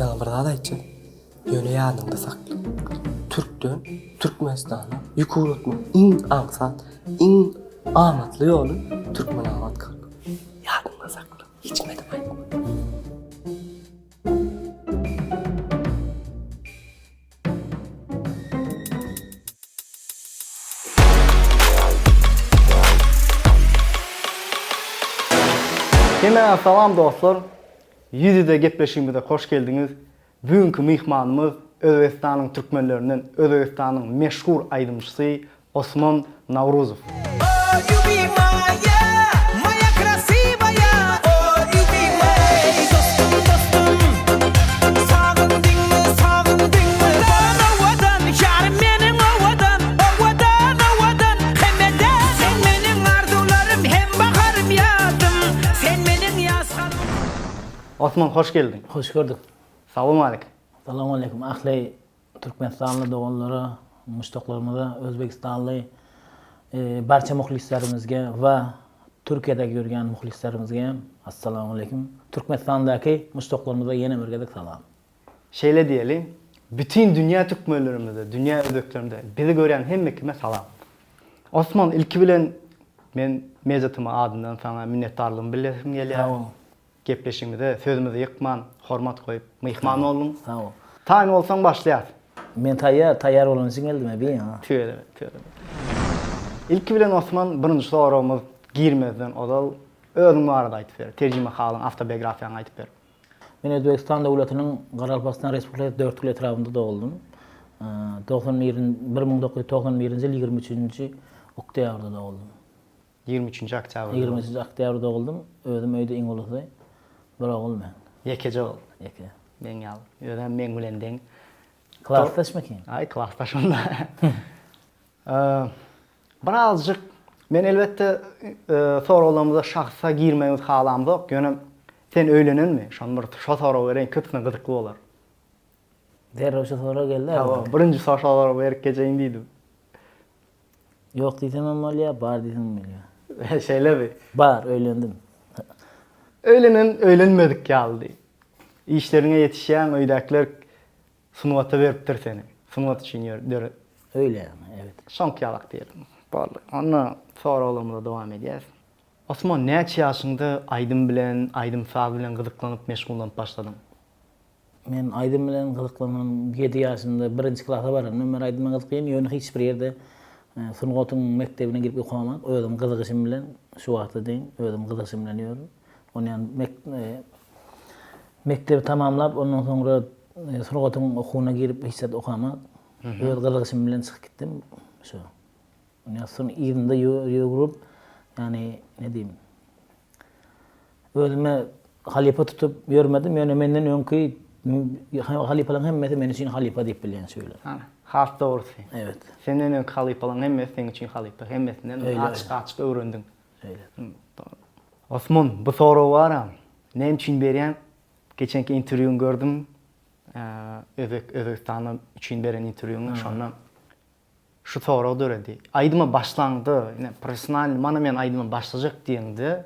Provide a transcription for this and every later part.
sana bir daha da içe. Yöne yanında saklı. Türk'tön Türkmenistan'a yukarı otma. İn ansat, in amatlı yolu Türkmen amat kalk. Yanında saklı. Hiçmedim ayıp. Hemen salam dostlar. Yüzüde gepleşimizde hoş geldiniz. Bugünkü mihmanımız Özbekistan'ın Türkmenlerinden Özbekistan'ın meşhur aydımcısı Osman Navruzov. Osman hoş geldin. Hoş gördük. Selamun aleyküm. Selamun aleyküm. Ahley Türkmenistanlı doğanları, müştaklarımıza, Özbekistanlı barcha muxlislarimizga va Türkiye'de görgen muxlislarimizga assalomu alaykum. Türkmenistandagi müştaklarımıza yeni bir salam. Şeyle diyelim, bütün dünya Türkmenlerimizde, dünya Özbeklerimizde bizi gören hemmekime salam. Osman ilki bilen men mezatıma adından sana minnettarlığımı bildirim geliyor. Sağ ol. Gepleşimizde sözümüzü yıkman, hormat koyup mihman olun. Sağ ol. Tayin olsan başlayar. Men tayyor olan için geldim abi ya. Tüyele. İlki bilen Osman birinci sorumuz girmezden odal özün arada aytıp ver. Tercüme halın avtobiyografiyanı aytıp ver. Men Özbekistan devletinin Qarabağstan Respublikası 4 yıl etrafında doğdum. 1991 yıl 23. oktyabrda doğdum. 23. oktyabr. 23 oktyabrda doğdum. Özüm öyde iň ulusy. Bir oğul men. Yekece ol. Eke. Ben yal. Öden men bilen deň. Klastaşma ki? Ay klastaş onda. Birazcık men elbette sorularımıza şahsa girmemiz halam yok. Yönüm sen öylenen mi? Şon bir soru veren köpüne gıdıklı olur. Derroşa sonra geldi. Ha, birinci sorular verip geçeyim dedim. Yok diysem ama ya, bar diysem ama ya. Şeyle bir. Bar, öğlendim. Öğlenmedik geldi. İşlerine yetişen öydakiler sunuvata veriptir seni. Sunuvat için yer. Öyle yani, evet. Son kıyalak diyelim. Vallahi. Onunla sonra olumda devam edeceğiz. Osman neçe yaşında Aydın Sağ bilen gıdıklanıp meşgullanıp başladın? Men Aydın bilen gıdıklanan 7 yaşımda birinci klasa barım. Men Aydın bilen gıdıklayan yönü hiç bir yerde Sunugotun mektebine girip okumamak. Özüm gıdıkışım bilen şu vaqtda deyin. Özüm gıdıkışım bilen yürüm. Onu yani mektebi tamamlap ondan sonra Sunugotun okuğuna girip hiç okumamak. Öz gıdıkışım bilen çıkıp gittim. Şu. Yani sonra İzmir'de yürüp yani ne diyeyim? Özüme halife tutup yürümedim. Yani menden önkü halifelerin hemmesi men için halife deyip bilen söyle. Has doğrusu. Evet. Senin ön halifalan hemmesi senin için halife. Hemmesinden açık öğrendin. Öyle. Osman bu soru var ha. Ne için beren? Geçenki intervyunu gördüm. Özbekistan'ın için beren intervyunu. Şondan şu soru döredi. Aydıma başlandı. Profesyonel mana men aydıma başlayacak diyendi.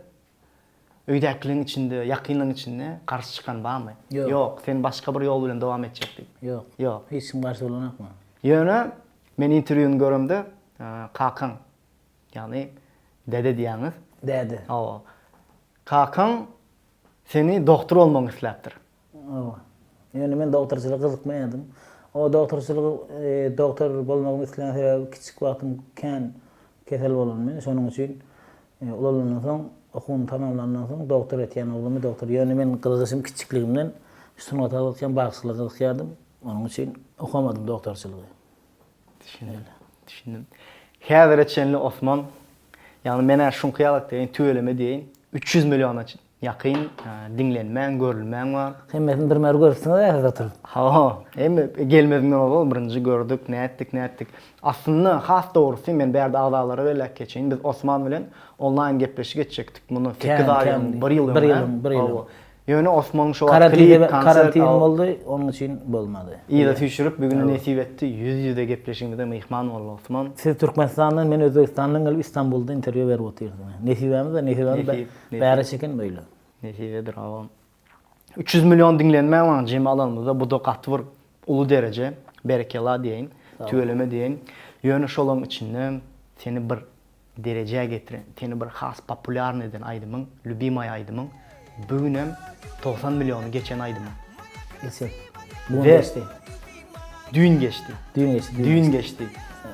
Öydəkilərin içində, yakınlığın içində qarşı çıxan var mı? Yok. Sen başka bir yol bilen devam edecektin. Yok. Hiç kim karşı olanak mı? Yönü men intervyunu görümde Kakan yani dede diyeniz. Dede. O. Kakan seni doktor olmanı istəyirdir. O. Yani men doktorçılığa kızıkmayadım. O doktor olmağımı isteyen sebep küçük vaktim kesel olan men. Şonun için ulandan soň okuğum tamamlandan soň doktor etiyen oğlumu doktor. Yani men kızıkışım küçükligimden Sunat alırken bağışçılığa kızıkyadım. Onun için okumadım doktorçılığı. Düşündüm. Häzir etçenli Osman yani mene şun kıyalak deyin, tüyleme deyin. 300 milyona yakın dinlenmen, görülmen var. Hemmetin bir mer görürsün da oturup. Ha, hem gelmediğinden oldu birinci gördük, ne ettik. Aslında has doğrusu men berde ağdaları velek geçeyim. Biz Osman bilen online gepleşi geçecektik. Bunu 8 ay, 1 yıl. 1 yıl. Yani Osman'ın şu karantinam oldu, onun için bolmadı. İyi de tüşürüp bugün nesip etti. Yüzde gepleşimizde mihman oldu Osman. Siz Türkmenistan'dan, men Özbekistan'dan gelip İstanbul'da interview verip oturdum. Nesibimiz de nesibimiz bäri çekin böyle. Nesibedir avam. 300 milyon dinlenme var jemi alanımızda. Bu da katwır ulu derece. Berekela diyeyin. Tüveleme diyeyin. Yönü şolun içinde seni bir dereceye getiren, seni bir has popüler neden aydımın, lübimay aydımın, bugünem 90 milyonu geçen aydımın. Geçen. Bu Ve- geçti. Düğün geçti. Düğün geçti. Düğün geçti.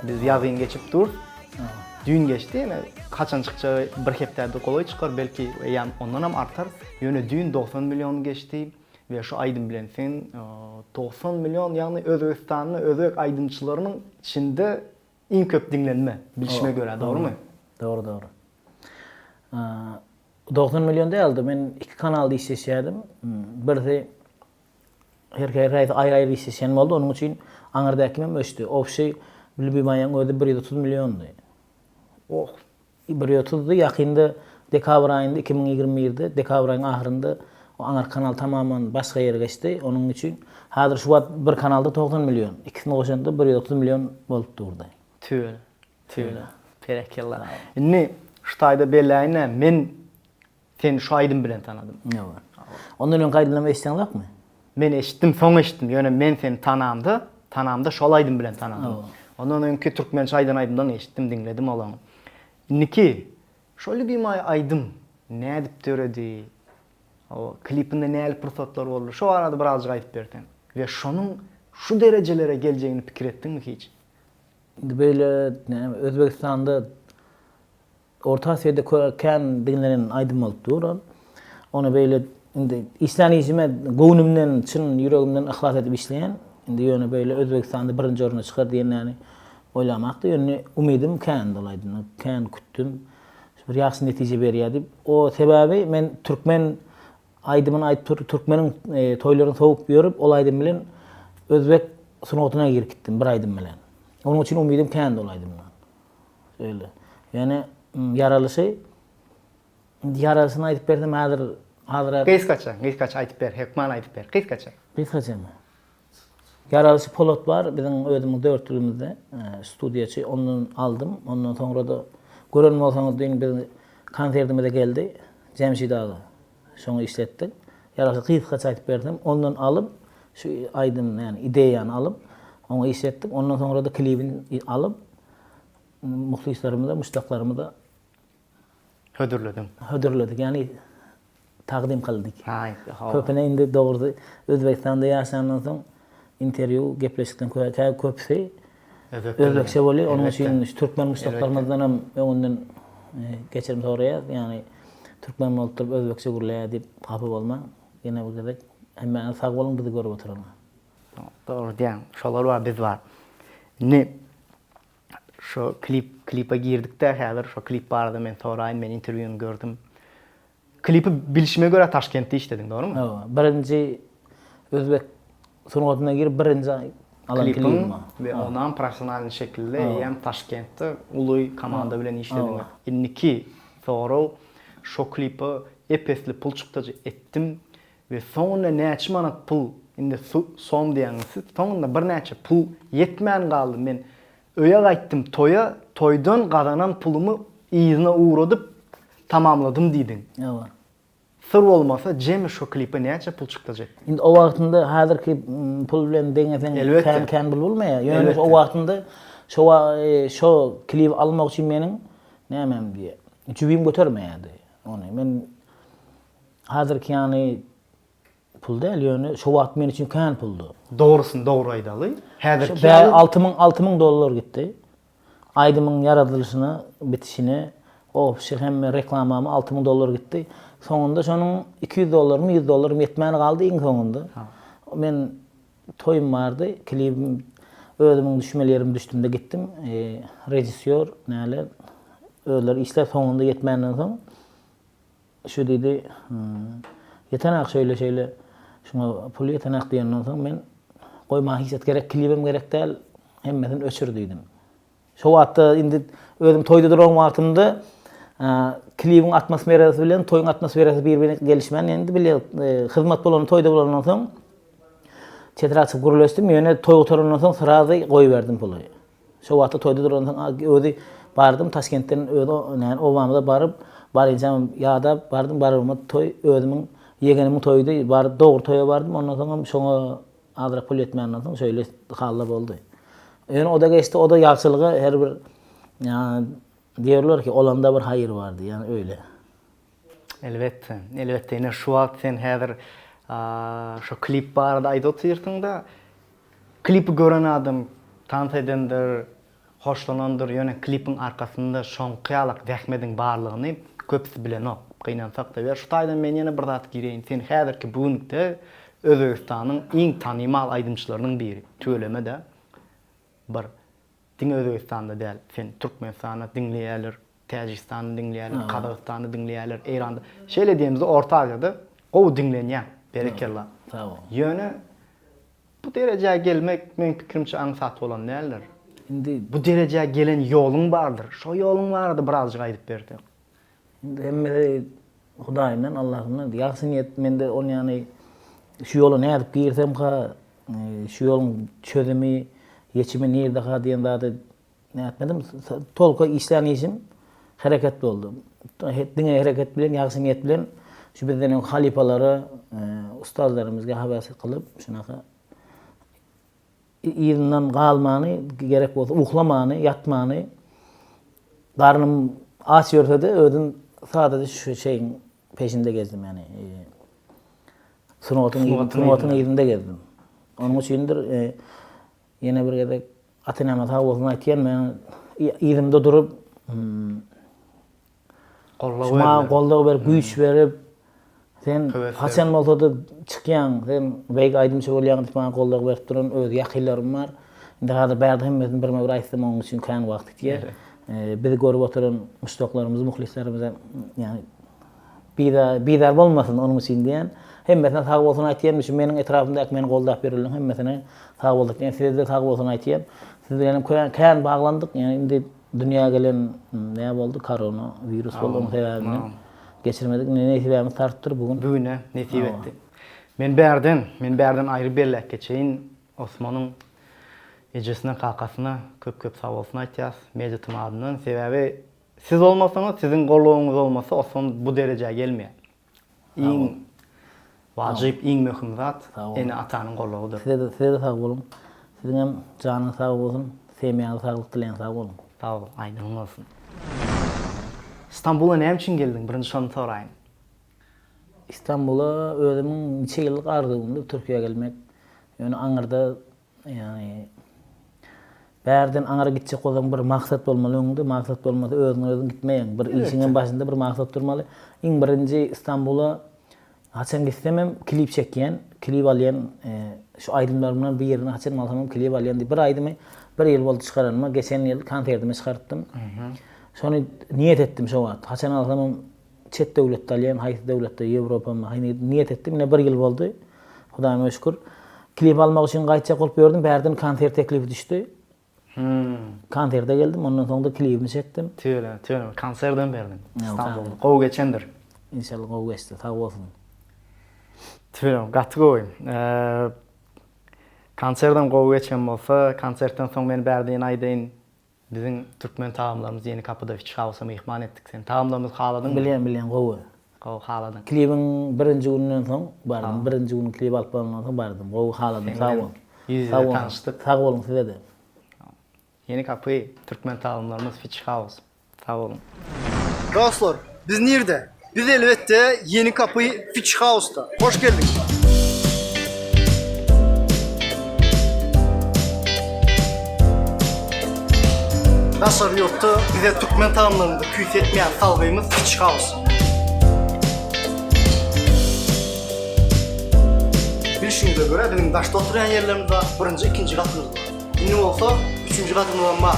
Biz yazın geçip dur. Düğün geçti. Yani kaçan çıkacağı bir hepterde kolay çıkar. Belki yani ondan hem artar. Yönü düğün 90 milyon geçti. Ve şu aydın bilen sen 90 milyon yani Özbekistan'ın özbek aydınçılarının içinde en köp dinlenme. Bilişime göre doğru mu? Doğru doğru. 90 milyon değildi. Ben 2 kanalda işleşiyordum. Birisi her ayrı işleşenim oldu. Onun için Ankara'dakimim öçtü. O şey Bilbimayan öde 130 milyondu. Oh. 130'du. Yakında dekabr ayında 2021'de dekabr ayının ahırında o Ankara kanal tamamen başka yere geçti. Onun için hazır şu an bir kanalda 90 milyon. İkisini koşanda 130 milyon bolup durdu. Tüyle. Perekella. Ne? Şutayda bellayına men seni şu aydın bilen tanıdım. Ne var? Ondan ön kaydınlama isteyen yok mu? Men eşittim, son eşittim. Yani men seni tanamda şol aydın bilen tanıdım. Ondan önkü Türkmençe aydın aydımdan eşittim, dinledim olanı. Niki, şöyle bir aydım, ne edip töredi, o klipinde ne el fırsatlar oldu, şu arada birazcık ayıp verdin. Ve şunun şu derecelere geleceğini fikir ettin mi hiç? Böyle Özbekistan'da Orta Asya'da koyarken dinlenen aydım olup duran. Onu böyle İslam işime gönlümden, çın yüreğimden ihlas edip işleyen. Şimdi yönü böyle Özbekistan'da birinci oruna çıkar diyen yani oylamaktı. Yönü umidim kan dolaydı. Kan küttüm. Bir yaxşı netice berýärdi. O sebebi men Türkmen aydymyny aytyp Türkmenin toylaryny soğuk görüp ol aydym bilen Özbek sunatyna girip gittim bir aydym bilen. Onun için umidim kan dolaydı bundan. Öyle. Yani yaralışını aytyp berdim hazır Kıyız kaça aytıp ber, hekman aytıp ber, kıyız kaça. biz kaçamı. Yaralısı Polat var, bizim ödümün 4 yılımızda stüdyoçu, onu aldım. Ondan sonra da görenme olsanız deyin bir konserdime de geldi. Cemşid Ağa, şunu işlettik. Yaralısı kıyıt kaç aytıp verdim. Ondan alıp, şu aydın yani ideyanı alıp, onu işlettik. Ondan sonra da klibini alıp, muhlislarımı da, müştaklarımı da Hödürledim. hödürledik. Yani takdim kıldık. Hay, Köpüne indi doğru Özbekistan'da yaşanan soň interview gepleşikden köpüse Özbekçe bolýar. Onun için Türkmen müştaklarymızdan hem öňünden geçerim oraya. Yani Türkmen boldup Özbekçe gurlaýar dip hapy bolma. Ýene bu gedek hemme sag bolun bizi görüp oturma. Doğru diyen, şolar var, biz var. Ne? Şu klipa girdik de hazır, şu klip vardı, men sorayın, men interview'unu gördüm. Klipi bilişime göre Taşkent'te işledin, doğru mu? Evet. Birinci Özbek sunatyna girip birinci alan Klipin klibim. ve ondan profesyonel şekilde hem Taşkent'te uluy komanda bilen işledin. İnniki sonra şu klipi epesli pul çıktıcı ettim ve sonra neçe manat pul indi son diýäňiz. Sonunda bir neçe pul yetmän galdy. Men öýe gaýtdym toya, toydan gazanan pulumu iýine uğradyp tamamladım diýdin. Evet. Sır olmasa jemi şu klipe neçe pul çıktıcı? Indi o wagtynda hazırki pul bilen deňeň kan bolmaýar. Ýöne o wagtynda şo klip almak üçin meniň nämem diýe. Jübim götermeýärdi. Onu men hazırki ýany pul däl ýöne şo wagt men üçin kan puldy. Doğrusun, doğru aydaly. Häzirki $6000 gitdi. Aydymyň yaradylışyny, bitişini, o hem reklamamy $6000 gitdi. Soňunda şonuň $200 my $100 my ýetmän galdy iň soňunda. Men toyum bardy, klibim özümiň düşmelerim düşdümde gittim. Rejissor näle öler işler soňunda ýetmänden soň şu dedi, yetenek şöyle şuna pul yetenek diýenden soň men goýma hiset gerek, klibim gerek däl, hemmesini öçürdüydüm. Şu wagtda indi özüm toyda duran wagtymda klibin atmosferasy bilen toyun atmosferasy bir-birine gelişmän. Endi bile hyzmat bolan toyda bolandan soň çetraçyp gurulýasdym. Ýöne toy otarandan soň sırazy goýberdim puly. Şu wagtda toyda duran soň özi bardım Taşkentden özi näme obamda baryp barynjam ýa-da bardım barymyň toy özümiň Yegenim toydu, bar doğru toya bardım. Ondan sonra şoňa adra pul etmenden soň şöyle halla boldy. Yani o da geçti, o da ýagşylygy her bir yani diyorlar ki olanda bir hayır vardı yani öyle. Elbette. Elbette. Yine şu an sen häzir şu klip barada aýdypdyrsyň da klipi gören adam tant edendir, hoşlanandır. Ýöne klipin arkasında şoňky zähmediň barlygyny köpsi bilen o. Gynansak da ber. Şu taýdan men ýene bir zat gireýin. Sen häzirki bugünde Özbegistanyň iň tanymal aýdymçylarynyň biri. Tölemede de bir diň Özbegistanda däl. Sen Türkmenistany dinleýärler, Täjikistany dinleýärler, Kazakstany dinleýärler, Eýranda. Şeýle diýemizde Orta Aziýada gowy dinlenýär. Berekellah. Sağ ol. Ýöne bu derejäge gelmek men pikirimçe aňsat bolan näler? Indi Bu derejäge gelen ýoluň bardyr. Şo ýoluň bardy birazjyk aýdyp berdi. hemme Hudaýyndan Allah'ından ýaxşy niýet mende onu yani şu ýola nädip girsem ha şu ýoluň çözümi geçimi nerede ha diýen zady näetmedim tolka işlänişim hareket boldy. Diňe hareket bilen ýaxşy niýet bilen şu bizden halipalary ustazlarymyzga habar kılıp şunaka ýerinden galmany gerek bolsa uhlamany, ýatmany garnym aç ýörse de ödün sadece şu şeyin peşinde gezdim yani. Sunatın yerinde gezdim. Onun üçindir yine bir gedek Atinama sağ olsun aýtýan men ýerimde durup gollap berip güýç berip sen haçan bolsa da çykýan sen beýik aýdymçy bolýan diýip bana gollap berip duran öz ýakynlarym var. Indi hazır bärde hemmesini birme bir aýtsam onun üçin kan wagt diýe. Bizi görüp oturan müştaklarymyzy, muhlislerimize yani bidar bolmasın onun üçin diýen. Hemmesine sağ bolsun aýtýan üçin meniň etrafymdaky meni gollap berilýän hemmesine sağ boldyk. Yani size de sağ bolsun aýtýan. Siz bilen kan baglandyk. Yani indi dünýäge gelen näme boldy? Korona virus boldy. Onu sebäbini geçirmedik. Ne sebäbini tartdyr bugün. Bugüne nesip etdi. Men bärden aýry berlek geçeyin Osmanyň ejesine kalkasyna köp sağ bolsun aýtýas. Mejitym adyndan sebäbi siz olmasaňyz, siziň gollugyňyz olmasa Osman bu derejäge gelmeýär. Iň wajyp, iň möhüm zat ene atanyň gollugydyr. Size de sağ bolun. Siziň hem janyňyz sağ bolsun, semýäňiz saglyk dileýän sağ bolun. Sağ ol, aýdym bolsun. İstanbul'a näme üçin geldiň? Birinji şonu soraýyn. İstanbul'a özümün neçe yıllık arzumdu Türkiye'ye gelmek. Yani Ankara'da yani bärden Ankara gitjek bolsaň bir maksat bolmaly öňünde, maksat bolmasa özüň gitmeýän. Bir işiňin başynda bir maksat durmaly. Iň birinji İstanbul'a haçan gitsem klip çekýän, klip alýan şu aýdymlarymdan bir ýerine haçan alsam klip alýan diýip bir aýdymy bir ýyl boldy çykaranma. Geçen ýyl konsertimi çykartdym. Şonu niýet etdim şu wagt. Haçan alsam çet döwletde alýan, haýsy döwletde Ýewropamy niýet etdim. Ne bir ýyl boldy. Hudaýyma şükür. Klip almak üçin gaýtjak bolup berdim. Bärden konsert teklifi düşdi. Konserde geldim. Ondan soň da klipimi çekdim. Tüyle. Konserden berdin. İstanbul'da. Gowy geçendir. İnşallah gowy geçdi. Sağ bolsun. Tüyle, gatty gowy. Konserden gowy geçen bolsa, konsertden soň meni bärdiň aýdyn biziň türkmen taamlarymyz Ýeni Kapyda Fiç Howsa mehman etdik. Sen taamlarymyzy haladyň. Bilýän gowy. Gowy haladyň. Klibiň birinji gününden soň bardım. Birinji günü klip alyp bolandan soň bardım. Gowy haladyň. Sağ bolun. Sağ bolun. Tanıştyk. Sağ bolun size de. Ýeni Kapy türkmen taamlarymyz Fiç House. Sağ bolun. Dostlar, biz nerede? Biz elbette Yeni Kapı Fiç House'da. Hoş geldiniz. Nasıl yoktu? Bize Türkmen taamlarında küyüs etmeyen salgıyımız Fiç House. Bilişinize göre bizim daşta oturan yerlerimizde birinci, ikinci katımız var. Ünlü olsa üçüncü katımızdan var.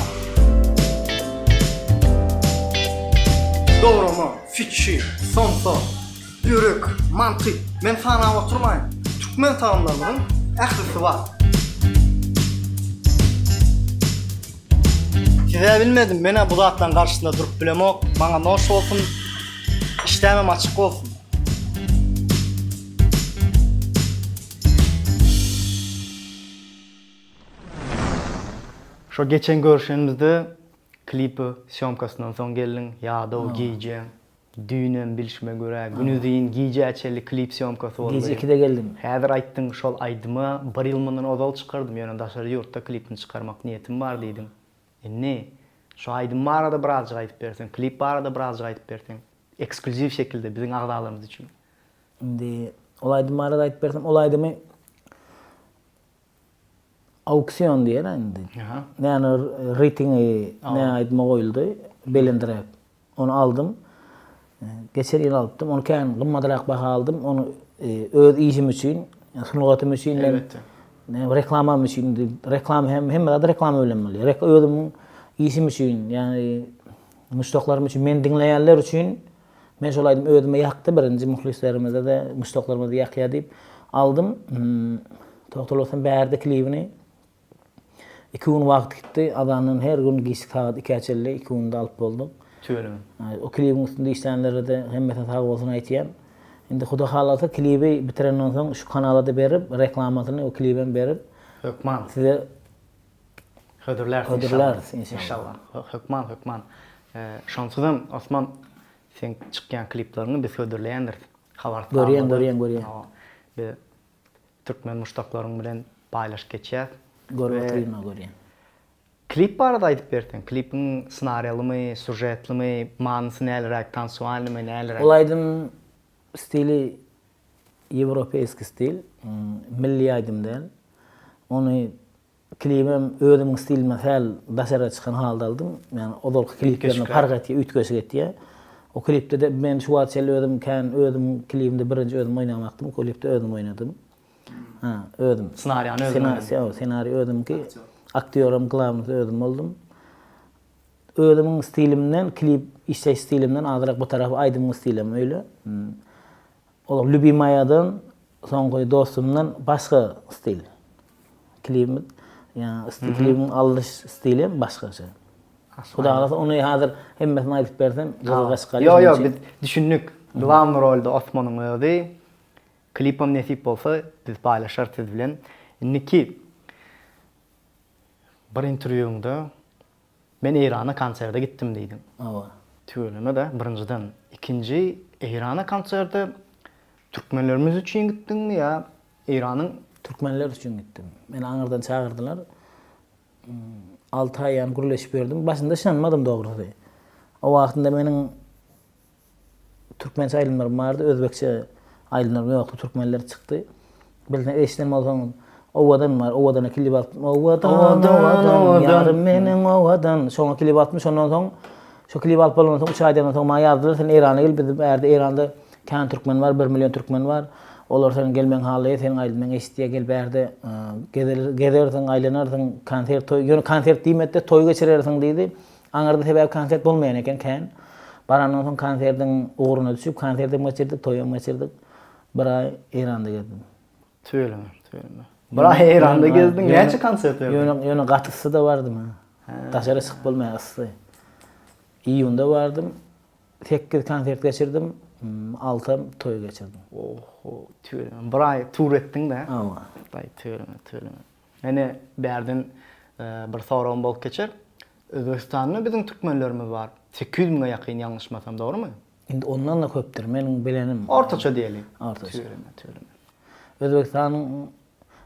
Doğrama, fiçi, sonsa, börek, mantık. Men sana oturmayın. Türkmen taamlarının əhlisi var. Size bilmedim, mene bu zatlan karşısında durup bilemok. Bana noş olsun, işlemem açık olsun. Şu geçen görüşenimizde klipi syomkasından soň geldiň, ýa-da o giýjen. düýnem bilişime göre günüziň giýjäçeli klip syomkasy boldy. Gece 2'de geldim. Häzir aýtdyň şol aýdyma 1 ýyl mundan ozal çykardym. Ýöne daşary ýurtda klipini çykarmak niýetim bar diýdim. Ne? Şu aýdym barada birazjyk aýdyp berseň, klip barada birazjyk aýdyp berseň. Ekskluziw şekilde biziň agdalarymyz üçin. Indi olaydım arada aýdyp berdim. Olaydymı auksion diýer indi. Aha. Yani ratingi ne aýdyma goýuldy, belendirip. Onu aldım. Geçer ýyl alypdym. Onu kän gymmadyrak baha aldım. Onu öz işim üçin, sunulgatym üçin, Elbette. reklamam üçin, reklam hem de reklam öýlenmeli. Özüm işim üçin, yani müştaklarym üçin, men dinleýänler üçin men şol aýdym özüme ýakdy birinji muhlislerimize de müştaklarymyza ýakýa diýip aldım. Togtolosam bärde klibini 2 gün wagt gitdi. Adanyň her gün giýsi saat 2:50 2 günde alyp boldum. Tüýelim. O klibin üstünde işleyenlere de hemmete sağ olsun aytýan. Indi Huda halata klibi bitirenden soň şu kanala da berip reklamasyny o kliben berip Hökman. size Hödürler inşallah. Hökman. Şansydym Osman sen çykýan kliplerini biz hödürleýändir. Habar görýän. Bir türkmen muştaklaryň bilen paýlaşyp geçýär. Görýän. Klip barada aýdyp berdiň. Klipin ssenariýalymy, sujetlymy, manysy nälerek, tansuallymy, nälerek? Olaydym stili Европейский stil, milli aýdymdan. Onu klibim özümün stilime sel daşara çykan halda aldım. Yani odol kliplerini fark etdi, ütköşe getdi. O klipde de men şu wagtçy özüm kän özüm klibimde birinji özüm oynamakdym. O klipde özüm oynadım. Özüm. Senariýany özüm oynadım. Senariýa özüm ki aktýorum, glavny özüm oldum. Özümün stilimden, klip işleş stilimden azyrak bu tarafy aýdymyň stilim öýle. Olar Lübimaýadan, soňky dostumdan başga stil. Klibim, yani klibim alış stilim başgaça. Huda halasa onu hazır hemmesini aýdyp bersem, ýolga çykaryp. Yo, biz düşündük. Glavny rolde Osmanyň özi. Klipim nesip bolsa, biz paýlaşar siz bilen. Niki bir interwýuňda men Irana konserde gittim diýdim. Awa. Tüýelime de birinjiden. İkinji Irana konserde türkmenlerimiz üçin gitdiňmi ýa Iranyň Türkmenler üçin gittim. Meni aňyrdan çağırdylar. 6 aý ýan gürleşip berdim. Başynda şanmadym dogry. O wagtynda meniň türkmençe aýlymlarym bardy, özbekçe aýlymlarym ýokdy, türkmenler çykdy. Bildiň eşitden bolsaň owadan bar, owadan klip aldım. Owadan, yarım meniň owadan. Şoňa klip aldım, şondan soň şu klip alyp bolandan soň 3 aýdan soň maňa ýazdylar, sen Irana gel, biz bärde Iranda kän türkmen bar, 1 million türkmen bar. Olar sen gelmeň haly, sen aýlmaň eşitdiýe gel bärde gezersiň, aýlanarsyň, konsert toý, ýöne konsert diýmekde toý geçirersiň diýdi. Aňarda sebäp konsert bolmaýan eken kän. Barandan soň konsertiň uğruna düşüp konsertim geçirdik, toýum geçirdik. Bir aý Iranda gezdim. Tüýelime. Bir aý Iranda gezdiň, näçe konsert ýöne? Ýöne gatysy da bardym. Daşara çykyp bolmaýan asly. İýunda bardım. 8 konsert geçirdim. 6 toy geçirdim. Oho, tüýelime. Bir aý tur etdiň de. Awa. Tüýelime. Meni bärden bir sorum bolup geçer. Özbekistanyň biziň türkmenlerimiz bar. 800 000 ýakyn ýalňyşmasam, dogrymy? Indi ondan da köpdir. Meniň bilenim. Ortaça diýelim. Ortaça. Tüýelime. Özbekistanyň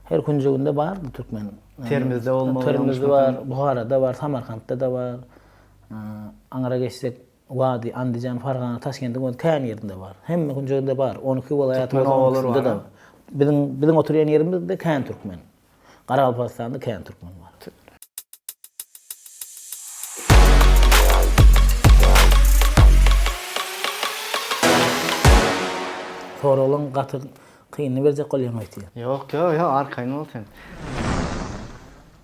her kunjugunda bardy türkmen. Termizde bolmaly. Termizde var, Buharada var, Samarkandda da var. Aňara geçsek Wadi, Andijan, Fargana, Taşkentde kän ýerinde var. Hemme kunjugunda bar. 12 welaýat var. da. Biziň oturýan ýerimizde kän türkmen. Garalpastanda kän türkmen var. Soralım gaty kıyını berjek bolýan aýtýar. Yok, arkaýyn ol sen.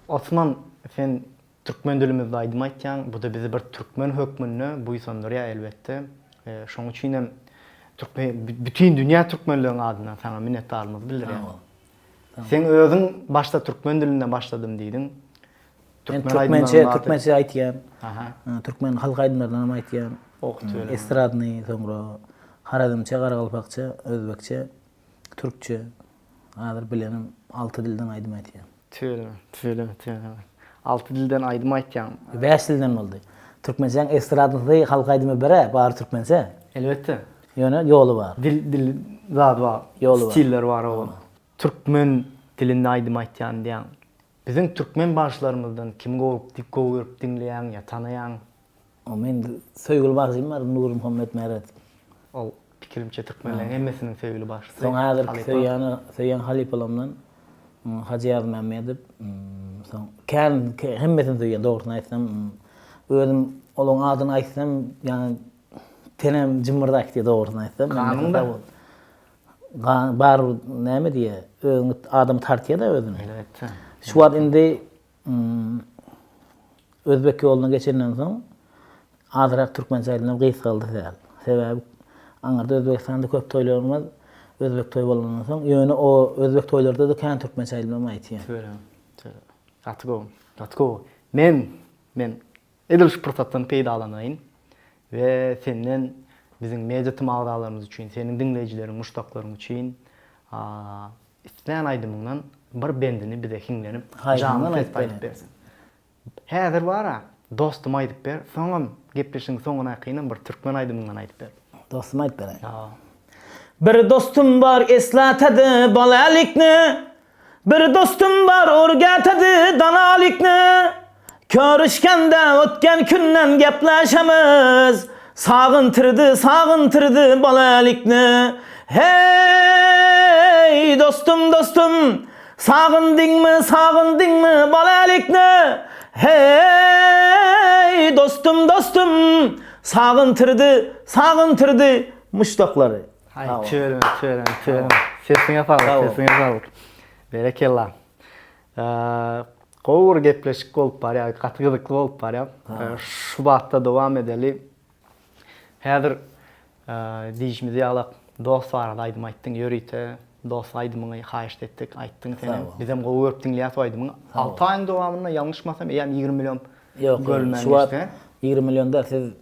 Osman, sen türkmen dilimizde aýdym aýtýan, bu da bizi bir türkmen hökmüne buýsandyrýar elbetde. Şoň üçin hem bütün dünýä türkmenleriň adyna sana minnetdarlygymy bildirýär. Sen özüň başta türkmen dilinden başladym diýdiň. Türkmençe aýtýan. Aha. Türkmen halk aýdymlaryndan aýtýan. Estradny, soňra Haradymça, Gargalpakça, Özbekçe, Türkçe. Hazır bilenim 6 dilden aýdym aýtýan. Tüýelime. 6 dilden aýdym aýtýan. 5 dilden boldy. Türkmençe estradny halk aýdymy bere, bar türkmençe. Elbette. Ýöne ýolu bar. Dil zat var. Yolu var. Stiller var o. Türkmen dilinde aydım aytyan diýen. Bizim Türkmen başlarımızdan kim goýup dinleýän ya tanayan O men söýgül bagjym bar Nur Muhammed Meret. ol pikirimçe Türkmenlerin hemmesinin söýgüli başçysy. Soň häzir Halipa. söýýän Halipalamdan Hacı Yazmam edip soň kän hemmesini söýýän dogrusyny aýtsam özüm olaň adyny aýtsam ýani tenem jymyrdak diýe dogrusyny aýtsam Kanunda. bar näme diýe özüň adam tartýar da özüni. Elbette. Şu wagt indi Özbek ýoluna geçenden soň azyrak türkmen çaylaryna gys galdy däl. Sebäbi aňarda Özbekistanda köp toýlar bolmaz. Özbek toý bolandan soň ýöne o Özbek toýlarda da kän türkmen çaylaryna aýtýar. Gatgo. Men edil şu fırsatdan peýdalanayyn we senden bizim media mağdalarımız üçin, senin dinleyijilerin, muştaklaryň üçin isleýän aýdymyňdan bir bendini bize hiňlenip Haýdandan aýdyp bersin. Häzir bara dostum aýdyp ber, soňam gepleşiň soňuna akynyň bir türkmen aýdymyňdan aýdyp ber. Dostum aýdyp berýär. Ha. Bir dostum var eslatady balalikni. Bir dostum var orgatady danalikni. Körüşkende ötken künden gepleşemiz. Sagıntırdı balalikni. Hey dostum sagındyňmy balalikni. Hey dostum sagıntırdı muştaklary. Hay tören. Sesine sağlık. Berekellah. Gowur gepleşik bolup bar ya, gatygyzykly bolup bar ya. Şu wagtda dowam edeli. Häzir diýişimizi ýaglap dost barada aýdym aýtdyň, ýöríte dost aýdymyňy haýyş etdik, aýtdyň sen. Bizem gowup dinleýär aýdymyň 6 aýyň dowamynda ýalňyşmasam, ýani 20 million Yok, şu an 20 milyon da siz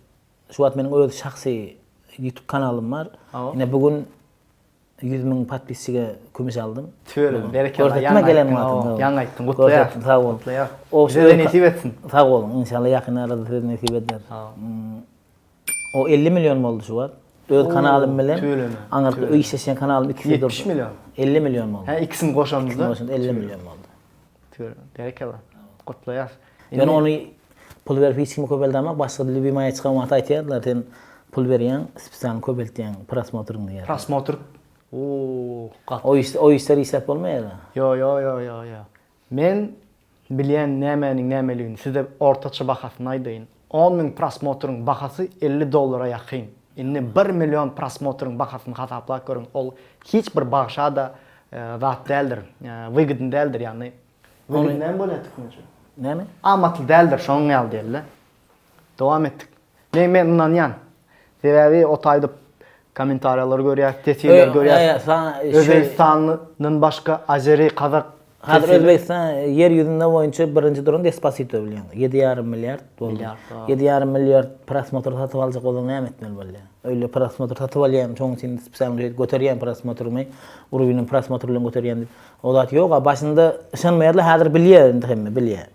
şu an benim öz şahsi YouTube kanalım var. Yine bugün 100 000 patpisçiga kömüş aldım. Tören, berekellah. Ýaňy aýtdyň, gutlaýar. Sağ olun. O size nesip etsin. Sağ olun. İnşallah yakın arada size nesip eder. O 50 milyon oldu şu an. Öz kanalım bilen. Aňarda öýşeşen kanalım 70 milyon. 50 milyon oldu. Ha, ikisini goşandyda 50 milyon oldu. Tören, berekellah. Gutlaýar. Yani onu pul verip hiç kimi köpeldama başka dili bir maya çıkan vata aytýarlar. Sen pul berýän, spesial köpeltýän prosmotrun diýär. Prosmotr. Gat. O işler isap bolmaýar. Yo. Men bilýän nämäniň nämeligini size ortaça bahasyny aýdyn. 10 000 prosmotryň bahasy $50 ýakyn. Indi 1 million prosmotryň bahasyny hataplap görüň. Ol hiç bir bagşa da zat däldir. Wygydyn däldir ýani. Onu näme bolat tukunjy? Näme? Amatly däldir, şoň ýal däller. Dowam etdik. Men inanýan. Sebäbi o taýda kommentaryýalar görýär, tesirler görýär. Özbekistanyň başga Azeri, Kazak Hazır Özbekistan yer yüzünde boyunca birinci durumda Despacito bilýän. 7,5 milyar boldy. 7,5 milyar prosmotr satyp aljak bolan näme etmeli bolýar. Öyle prosmotr satyp alýan, çoň için spesial göterýän prosmotrymy, Urubinin prosmotrlaryny göterýän. O zat ýok, başynda ışanmaýarlar, hazır bilýär, hemme bilýär.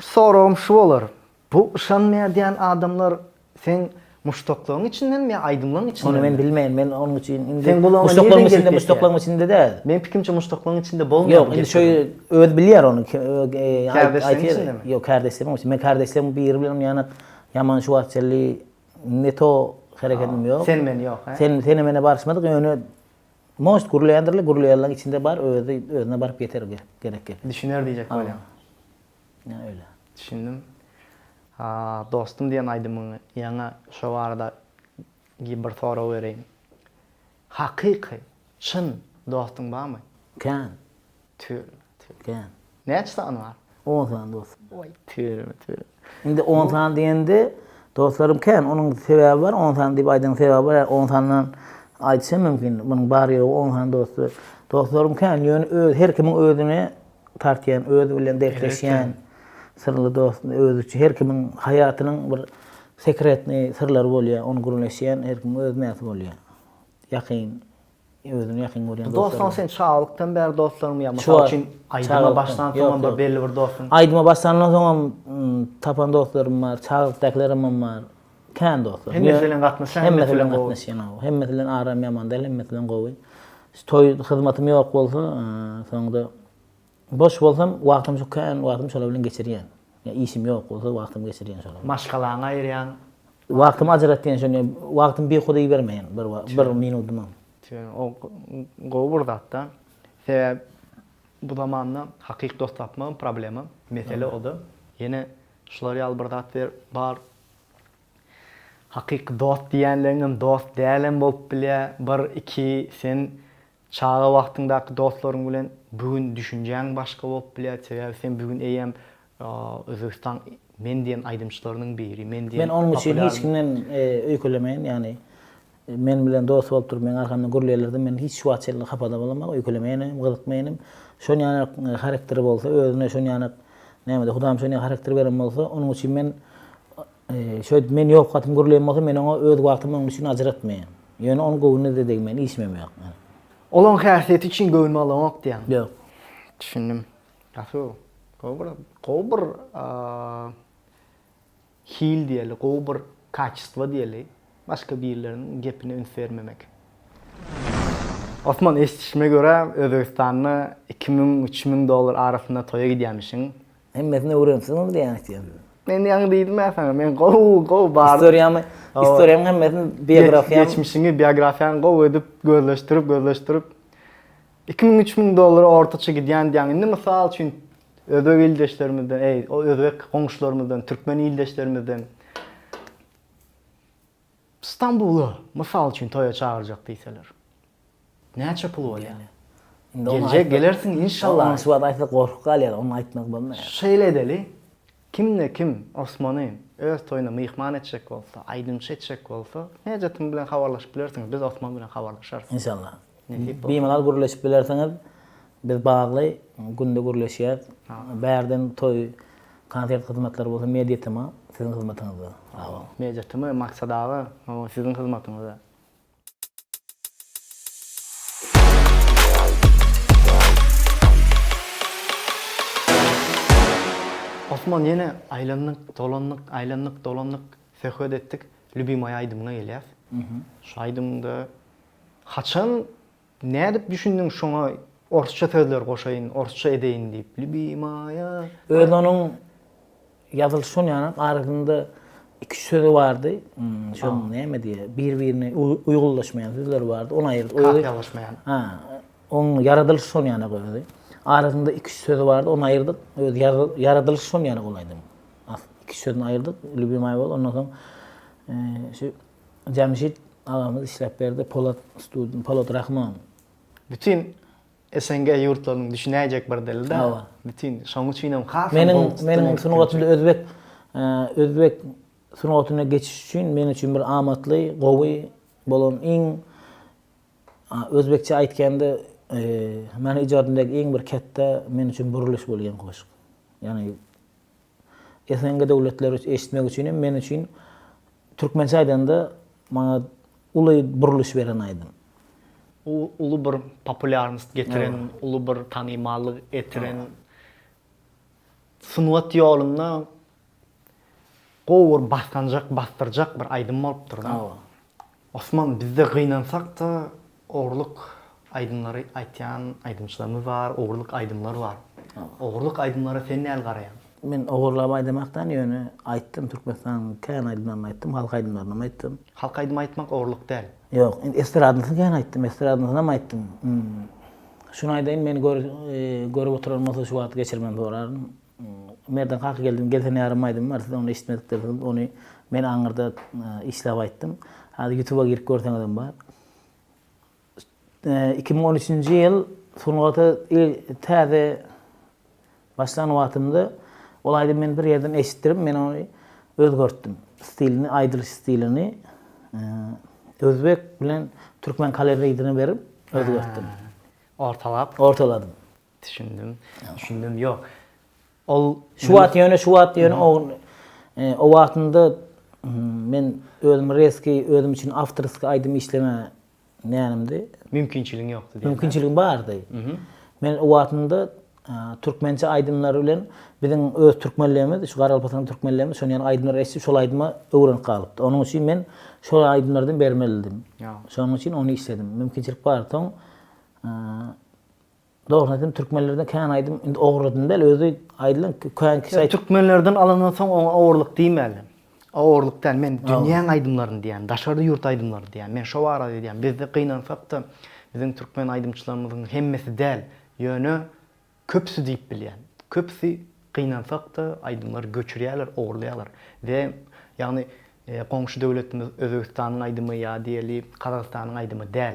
Sorum şu bolar. Bu ışanmaýar diýen adamlar sen muştoklaryň içinden mi, aýdymlaryň içinden? Onu men bilmeýän, men onun için indi Sen bulan muştoklaryň içinde däl. Men pikimçe muştoklaryň içinde bolmaýar. Yok, indi şöyle öz bilýär onu. Kardeşleriň içinde mi? Yok, kardeşlerim için. Men kardeşlerim bir bilen ýany yaman şu wagtçyly neto hereketim yok. Sen men yok, ha? Sen mene barışmadyk, ýöne most gurulaýanlar içinde bar, özüne barıp yeter gerek. Düşüner diýjek bolýar. Ya öyle. Düşündüm. Dostum diýen aýdymyň ýaňa şu arada bir sora bereýin. Hakyky, çyn dostum barmy? Kan. Tür. Kan. Näçe sany bar? 10 tane dost. Oy, tür. Indi 10 tane diýende dostlarım kan, onun sebäbi bar, 10 tane diýip aýdyň sebäbi bar, 10 tanyň aýtsam mümkin. Munyň bary ýok, 10 tane dostlar. Dostlarım kan, ýöne her kimiň özüne tartýan, özü bilen dertleşýän. Sırlı dost, özüçü, her kimin hayatynyň bir sekretni, sırlary bolýar, onu gurulaşýan, her kim öz näsi bolýar. Ýakyn, özüne ýakyn bolýan dostlar. Dostlar sen çağlykdan bäri dostlarmy ýa? Mesela üçin aýdyma başlan soňam bir belli bir dostum. Aýdyma başlandan soňam tapan dostlarym bar, çağlykdaklaryň bar. Kän dostlar. Hemmesilen gatnaşan, hemmesilen hemmesilen gowy. gatnaşan. Hemmesilen aram ýaman däl, hemmesilen gowy. Toy hyzmatym ýok bolsa, soňda boş bolsam wagtym şu kän, wagtym şolar bilen geçirýän. Ya işim ýok bolsa wagtym geçirýän şolar. Maşgalaňa aýryan. Wagtym ajratýan şonu, wagtym behuda bermeýän bir minutymy. O gowy zatda. Sebäp bu zamanda hakyky dost tapma problemi, mesele odu. Yine şular ýaly bir zat bar. Hakyky dost diýenleriň dost dälen bolup bile, bir iki sen çağa wagtyndaky dostlaryň bilen bugün düşünjäň başga bolup bile, sebäp sen bugün eýem Özbekistan men diýen aýdymçylarynyň biri, men diýen. Men onun için hiç kimden öýkölemeýin, yani men bilen dost bolup turup men arkamdan gürleýärlerdi, men hiç şu açylyk hapada bolanmak, öýkölemeýinim, gyzykmaýynym. Şol ýany karakteri bolsa, özüne şol ýany näme de Hudaym şol ýany karakter beren bolsa, onun için men şöyle men ýok gatym gürleýän bolsa, men ona öz wagtymy onun için ajratmaýan. Ýöne onu gowuny da degmen, işmem ýok. Olan häsiýeti için gowunma alamak diýen. Ýok. Düşündüm. Ýa-da gowy bir hil diýeli, gowy bir kaçystva diýeli. Başka birilerinin gepine üns vermemek. Osman, eşitişime göre Özbekistan'ı $2000-3000 arasında toya gidýärmişiň. Hemmesine öwrensiňiz diýän istýär. Men ýa-ni diýdim äsene, men gowy bar. Historiýamy hemmesini biografiýam. Geçmişiňi, biografiýany gowy edip gözleşdirip $2000-3000 ortaça gidýän diýen. Indi mysal üçin Özbek ildeşlerimizden, o Özbek goňşularymyzdan, Türkmen ildeşlerimizden İstanbul'u mysal üçin toya çağırjak diýseler. Näçe pul bolýar? Gelersin inşallah. Onu suwat aýtsa gorkup galýar, onu aýtmak bolmaýar. Şeýle edeli. Kimle kim Osmany öz toyuna myhman etjek bolsa, aýdymçy etjek bolsa, näjetim bilen habarlaşyp bilersiňiz. Biz Osman bilen habarlaşarsyk. İnşallah. Bemalal gürleşip bilersiňiz, biz bagly günde gürleşýär. Bärden toy, konsert hyzmatlary bolsa mediýetime siziň hyzmatyňyzda. Mejetimi maksadagy siziň hyzmatyňyzda. Osman, yine aylanlyk söhbet ettik. Lübimay aýdymyna gelýär. Şu aýdymda haçan nädip düşündiň şoňa orsça sözler goşaýyn, orsça edeýin diýip. Lübimaya. Öňüň ýazylşyň ýany arasynda iki sözü bardy. Şol näme diýe? Bir-birine uýgullaşmaýan sözler bardy. Onu aýyrdy. Kapýalaşmaýan. Onun yaradılışın yani koydu. Arasında iki sözü vardı, onu ayırdık. Yaradılışın yani kolaydım. İki sözünü ayırdık. Lübimay oldu. Ondan sonra şu Cemşit ağamız işlep verdi. Polat Rahman. Bütün SNG yurtlarını düşünecek bir delilde. Bütün şoňu üçin has. Menin sunugatymda Özbek sunugatyna geçiş üçin men üçin bir amatly, gowy bolan iň Özbekçe aýtkanda men ijadyndaky iň bir ketde men üçin buruluş bolýan goşuk. Yani SNG döwletleri eşitmek üçin men üçin türkmençe aýdanda maňa uly buruluş beren aýdym. Ulu bir populярность getiren, ulu bir tanymalyk etiren sunugat ýolunda gowy bastyrjak bir aýdym bolup durdy. Osman, bizde gynansak da oğurluk aydınları aýtýan aýdymçylarymyz var, oğurluk aýdymlar var. Oğurluk aýdymlara sen näle garaýan? Men oğurlap aýdamakdan ýöne aýtdym, Türkmenistan kän aýdymlaryny aýtdym, halk aýdymlaryny aýtdym. Halk aýdym aýtmak oğurluk däl. Ýok, estradasyny kän aýtdym, estradasyny aýtdym. Şunu aýdaýyn, meni görüp oturalmasa şu wagt geçirmem sorarym. Merden kalky geldim, gelsen ýarym aýdym var, siz onu eşitmedik, onu men aňyrda işlep aýtdym. Hadi YouTube'a girip görseňiz bar. 2013-nji ýyl sunugaty täze başlan wagtymda ol aýdym men bir ýerden eşitdirip men onu özgörtdüm. Stilini, aýdyrlyş stilini Özbek bilen Türkmen kalerydyny berip özgörtdüm. Ortaladym. Düşündüm. Ýok. Ol şu wagt ýöne o wagtynda men özüm reski, özüm için afterski aýdym işleme nälimdi? Mümkinçiliğin ýokdy. Mümkinçiligim bardy. Men o wagtynda Türkmençe aydımlar bilen bizim öz türkmenlerimiz, şu Garalpatan türkmenlerimiz şonu yani aydımlar eşip şol aydıma öwrenip galypdy. Onun üçin men şol aydımlardan bermelidim. Ya. Şonuň üçin onu istedim. Mümkinçilik bar soň doğrudan türkmenlerden kän aydym indi ogradym da özü aýdylan kän kişi Türkmenlerden alınan soň oňa awurlyk diýmeli. Awurlyk däl, men dünýäň aydymlaryny diýen, daşardy ýurt aydymlary diýen. Men şo bara diýen. Bizde kynansak da bizim türkmen aydymçylarymyzyň hemmesi däl, ýöne köpsü diýip bilýän. Köpsü kynansak da aydymlary göçürýärler, ogurlaýarlar. We ýagny goňşy döwletimiz Özbegistanyň aydymy ýa diýeli Kazakstanyň aydymy däl.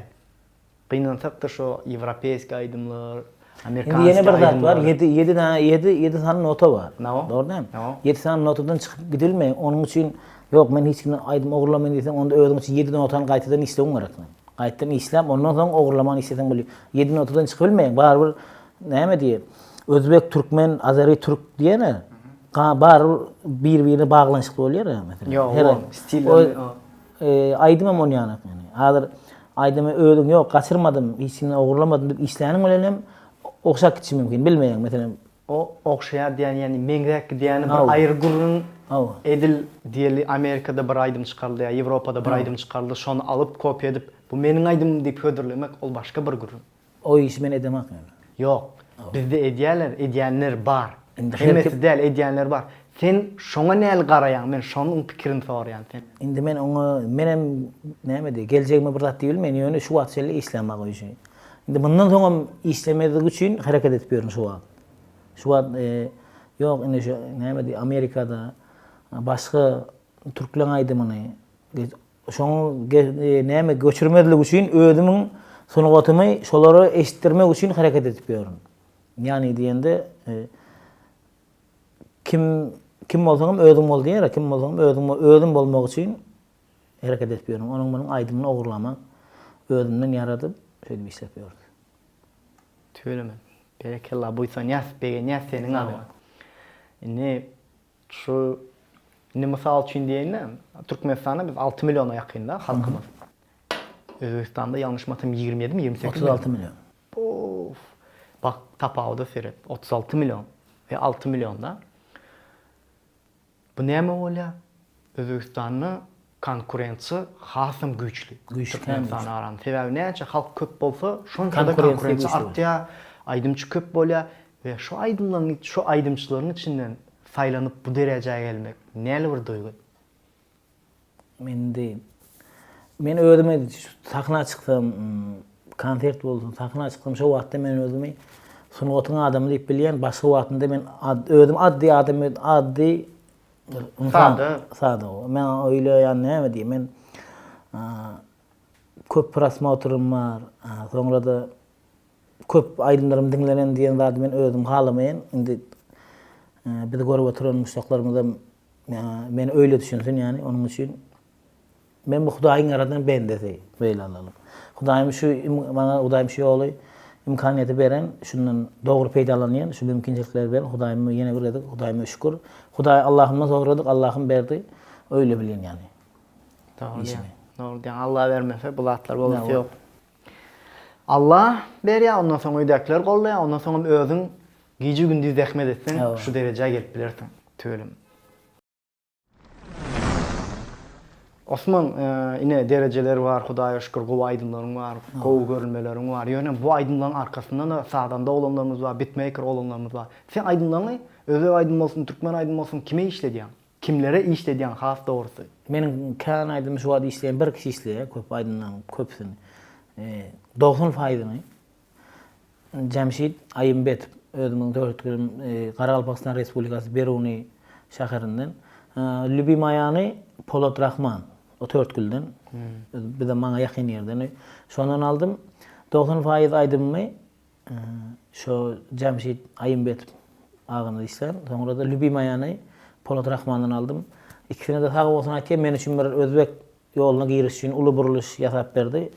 Kynansak da şo Ýewropeýsk aydymlar, Amerikansk Indi yeni bir zat var. aydymlar. 7 tane nota var. No. Doğru değil mi? No. 7 tane notadan çıkıp gidilmeyin. Onun için yok men hiç kimden aydym ogurlamayın desem onda özüň için 7 notanı gaýtadan islegiň gerek. Gaýtadan islep ondan soň ogurlaman istesen bolýar. 7 notadan çıkıp bilmeyin. Barbyr näme diýip Özbek, Türkmen, Azeri, Türk diýene barbyr bir-birine baglanşykly bolýar ya mesela. Yo, stil Aydym am ony ýanyk yani. Hazır aydymy öldüm yok kaçırmadım, hiç kimden ogurlamadım dep isläniň bilen okşak gitişi mümkin bilmeýän mesela. O okşaýar diýen ýani meňzäk diýeni bir aýrgurun edil diýeli Amerikada bir aydym çykaryldy ýa Ýewropada bir aydym çykaryldy, şonu alyp kopya edip bu meniň aydym diýip hödürlemek ol başga bir gurun. O işi men edemek yani. Yok. Bizde edýänler bar. Indi Hemmesi däl edýänler bar. Sen şoňa näl garaýan? Men şonuň pikirini soraýan sen. Indi men oňa menem näme diýip geljegime bir zat diýilmeýän ýöne şu wagt şeýle islemek üçin. Indi bundan soň islemediği üçin hareket edip ýörün şu wagt. Şu wagt yok indi şu näme diýip Amerikada başga türkleň aydymyny şoň näme göçürmedilik üçin özümiň sunugatymy şolary eşitdirmek üçin hareket edip ýörün. Yani diýende kim bolsaňam özüm bol diýer, kim bolsaňam özüm bolmak üçin hareket edip ýörün. Onuň meniň aydymyny ogurlamak, özümden ýaradyp şeýle işlep ýördi. Tüýlemen. Berekellah buýsa näs bege näs seniň adyň. Indi şu misal üçin diýenem, Türkmenistanda biz 6 milyona ýakynda halkymyz. Özbekistanda ýalňyşmasam 27 mi 28 mi? 36 milyon. Of. Bak tapawda serep 36 milyon ve 6 milyonda. Bu näme bolýar? Özbekistanyň konkurensiýa hasym güýçli. Türkmenistan aran. Sebäbi näçe halk köp bolsa, şonça da konkurensiýa artýar, aydymçy köp bolýar we şu aydymlaryň, şu aydymçylaryň içinden saýlanyp bu derejäge gelmek näle bir duýgu? Men özüme sakna çykdym, konsert boldy, sakna çykdym, şu wagtda men özümi sunugatyň adamy diýip bilýän, başga wagtynda men özüm addy adam, addy sada. Men öyle yani näme diýim, men köp prosmotrum bar, soňra da köp aydymlarym dinlenen diýen zat men özüm halamaýan. Indi biz görüp oturan müştaklarymyzda men öyle düşünsün yani onun için men bu Hudaýyň yaradan bendesi beýle alalım. Hudaýym şu bana Hudaýym şu ýoly imkaniýety beren, şundan dogry peýdalanýan, şu mümkinçilikler beren Hudaýymy ýene bir edik. Hudaýyma şükür. Hudaý Allahymdan soradyk, Allahym berdi. Öyle bilýän yani. Doğru diýen Allah bermese bu zatlar bolsa ýok. Allah berýär, ondan soň öýdäkler goldaýar, ondan soň özüň gije gündüz zähmet etsen, şu derejäge gelip bilersiň. Töwelim. Osman, ine dereceler var, Hudaýa şükür, gowy aydymlaryň var, gowy görülmeleriň var. Ýöne bu aydymlaryň arkasyndan da sağdanda olanlarymyz var, beatmaker olanlarymyz var. Sen aydymlaryň, özbek aydym bolsun, türkmen aydym bolsun, kime işledýän? Kimlere işledýän has dogrusu? Meniň kän aydym şu wagt işleýän bir kişi işleýär, köp aydymlaryň köpsini. 90%-ny Cemşit Aýymbetov özümiň döwletligim Garalpakistan Respublikasy Beruni şäherinden. Lübimayany Polat Rahman o Törtgülden. Bir de maňa ýakyn ýerden. Şondan aldım. 90% aydymmy şu Cemşit Aýymbetov agyny işler. Soňra da Lübimayany Polat Rahmandan aldım. İkisine de sağ bolsun aýtýar, men üçin bir özbek ýoluna giriş üçin uly burulyş ýasap berdi.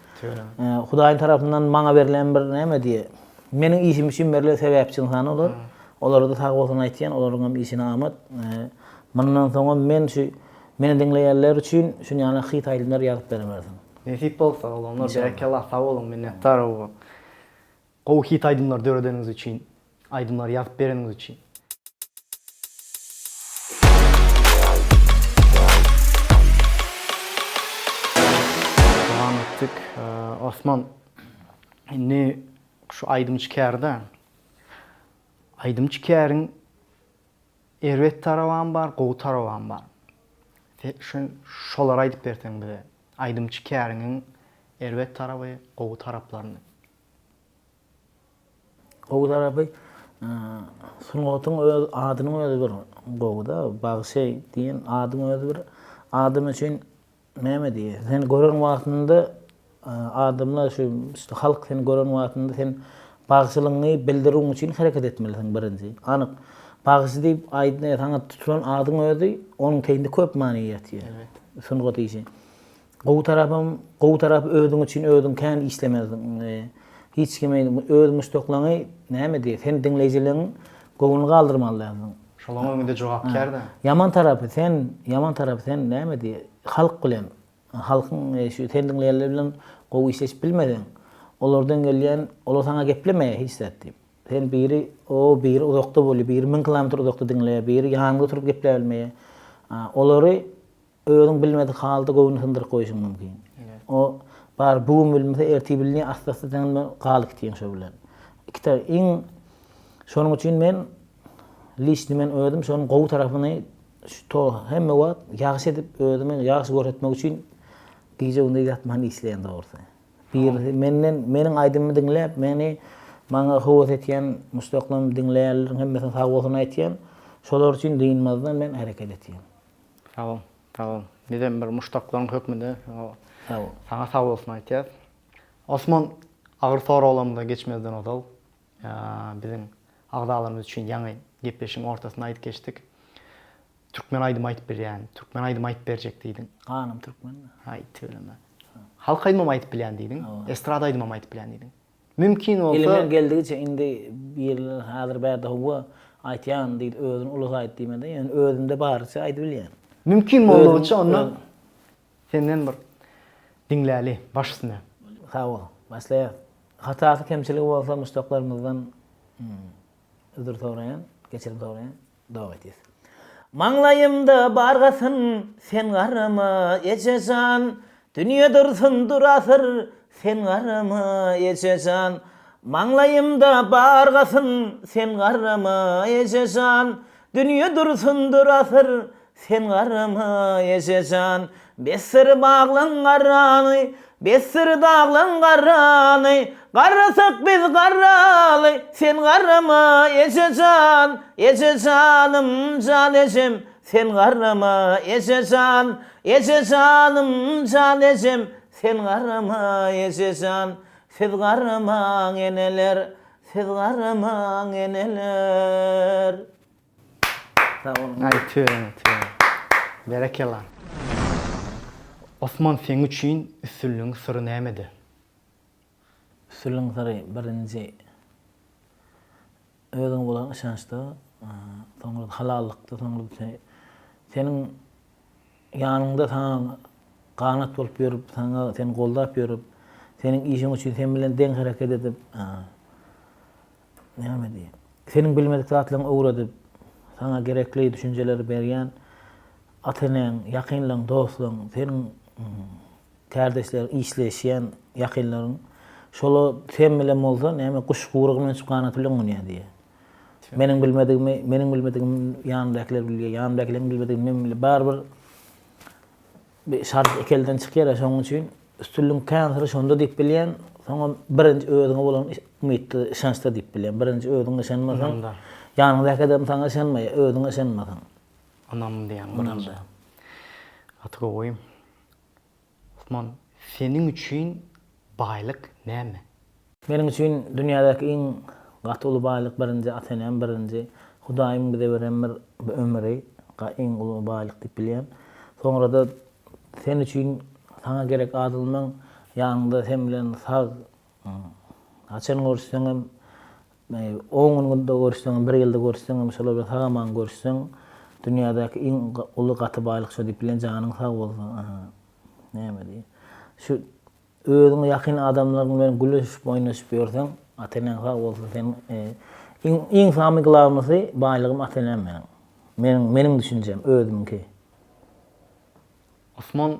Hudaýyň tarapyndan maňa berilen bir näme diýe. Meniň işim üçin berilen sebäpçi insan olar. Olar da sağ bolsun aýtýan, olaryň işine amat. Mundan soň men şu meni dinleýänler üçin şu ýany hyt aýdymlar ýazyp beremezdim. Nesip bolsa olanlar berekellah sag bolun, minnetdar bolun. Gowy hyt aýdymlar döredeniňiz üçin. aydımlar yazıp bereniz için. Devam ettik. Osman, ne şu aydım çıkardı. Aydım çıkarın erwet taravan var, gowy taravan var. Şolar aydıp bersen bize. Aydım çıkarının erwet tarabı, gowy taraplaryny. Gowy tarapy sungatın öz adynyň özü bir gowda, bagşy diýen adyň özü bir adam üçin näme diýe? Sen gören wagtynda adamlar şu işte halk seni gören wagtynda sen bagşylygyny bildirýän üçin hareket etmelisin birinji. Anyk bagşy diýip aýdyna taňa tutulan adyň özü onuň teýinde köp manyýat ýer. Evet. Sungat işi. Gowy tarapy özüň üçin özüň kendi işlemezdiň. Hiç kime öz müstoklany näme diýe? Sen dinleýijileň gowuny galdyrmalysyň. Şolan öňünde jogapkar da. Yaman tarapy sen näme diýe? Halk bilen, halkyň şu sen dinleýänler bilen gowy işleşip bilmeden, olardan gelýän, olar sana geplemeýär hiç zatdy. Sen biri uzakda bolýar, biri 1000 kilometr uzakda dinleýär, biri ýanynda turup gepleýär. Olary özüň bilmedi halda gowyny hyndyryp goýuşyň mümkin. O bar bu bilmese ertibilini asla sen galyk diýen şo bilen. İkide iň şonuň üçin men liçni men ödüm şonuň gowy tarapyny to hemme wagt ýagşy edip ödümi ýagşy görsetmek üçin diýje unda ýatmany isleýän dogrusu. Bir meniň aýdymy dinläp meni maňa howat etýän mustaqlam dinleýänleriň hemmesini sag bolsun aýtýan şolar üçin diýilmezden men hareket etýän. Tamam. Neden bir muştaklaryň hökmünde Tamam. sana sag bolsun aýtýar. Osman, agyr soralamda geçmezden odal. Bizim agdalarymyz üçin ýaňy gepleşiň ortasyna aýdyp geçdik. Türkmen aýdym aýtyp berýän, Türkmen aýdym aýtyp berjek diýdin. Hanım Türkmen. Aýtyp bileme. Halk aýdym aýtyp bilýän diýdin. Estrada aýdym aýtyp bilýän diýdin. Mümkin bolsa Elimden geldigiçe indi bir ýyl hazır bärde howa aýtýan diýdi, özüň ulus aýt diýmede, ýani özümde barça aýdyp bilýän. mümkin bolýarça ondan senden bir dinläli başysyna. Sağ ol. Başlaýar. Hatasy kemçiligi bolsa mustaqlarymyzdan özür soraýan, geçirim soraýan, dowam etýär. Manglayımda bargasın sen garama eçesan, dünya dursun durasır sen garama eçesan. Manglayımda bargasın sen garama eçesan, dünya dursun durasır sen garama eçesan. Besir bağlan garany, besir dağlan garany, garasak biz garaly, sen garama eçesan, eçesanım can eşim, sen garama eçesan, eçesanım can eşim, sen garama eçesan, siz garamaň eneler, siz garamaň eneler. Sağ olun. Aýtyp. Berekeler. Osman, sen üçin üstünlüğün sırrı nämedi? Üstünlüğün sırrı birinci özüň bolan ışançda, soňra halallıkda, soňra senin ýanynda sana kanat bolup ýörüp, sana seni goldap ýörüp, senin işin üçin sen bilen deň hareket edip, näme diýe? Senin bilmedik zatlaryň öwredip, sana gerekli düşünceleri berýän atanyň, ýakynlaryň, dostlaryň, senin kardeşler işleşýän ýakynlaryň şola sen bilen bolsa näme kuş guyrugy bilen çykanyp bilen oňýar diýe. Meniň bilmedigimi ýandakiler bilýär, ýandakilerin bilmedigini men bilýär. Barbyr bir şart ekelden çykýar, şoň üçin üstünlüğün känziri şonda diýip bilýän, soňra birinji özüňe bolan umytly şansda diýip bilýän. Birinji özüňe şanmasaň, ýanyndaky adam sana şanmaýar, özüňe şanmasaň. Anam diýen birinji. Atyga goýum. Osman, senin üçin baýlyk näme? Meniň üçin dünýädäki iň gaty baýlyk birinji atanam, birinji Hudaýym bize beren bir ömri, iň uly baýlyk diýip bilýän. Soňra da sen üçin sana gerek adylmaň ýanynda sen bilen sag açan görüşseň, 10 günde görüşseň, 1 ýylda görüşseň, şolar bilen sagaman görüşseň, dünýädäki iň uly gaty baýlyk şo diýip bilýän janyň sag bolsa. Näme diýe? Şu özüň ýakyn adamlaryň bilen güleşip oýnaşyp ýörseň, atanyň sag bolsa sen İň samy gılamasy baýlygym ata-enem meniň. Meniň düşünjem özümki. Osman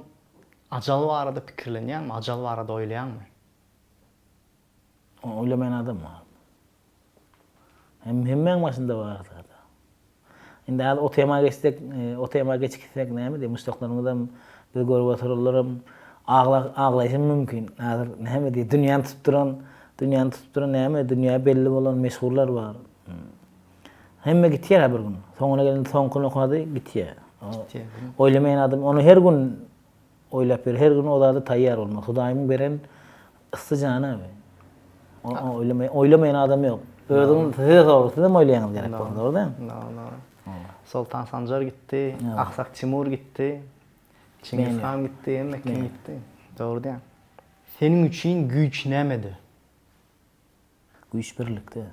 ajal barada pikirlenýärmi? Ajal barada oýlaýarmy? Oýlamayan adam var. Hemmeň başynda bar zada. Indi o tema geçsek, o tema geçirsek näme diýip mustaqlarymyzdan biz görüp otururlarym, ağlaýsam mümkin. Hazır näme diýip dünýäni tutup duran näme, dünýä belli bolan meşhurlar bar. Hemme gitýär bir gün. Soňuna gelen soňkuny okady gitýär. Oýlamayan adam onu her gün oýlap ber, her gün o zada taýýar bolmak. Hudaýymyň beren yssyjana be. Oýlamayan adam ýok. Özüň size sorusy da oýlaýaňyz gerek boldy, doğru? Sultan Sancar gitti, Aksak Timur gitti, Çingiz Han gitti, hemme kim gitti. Doğru diýär. Seniň üçin güýç nämedi? Güýç birlikde.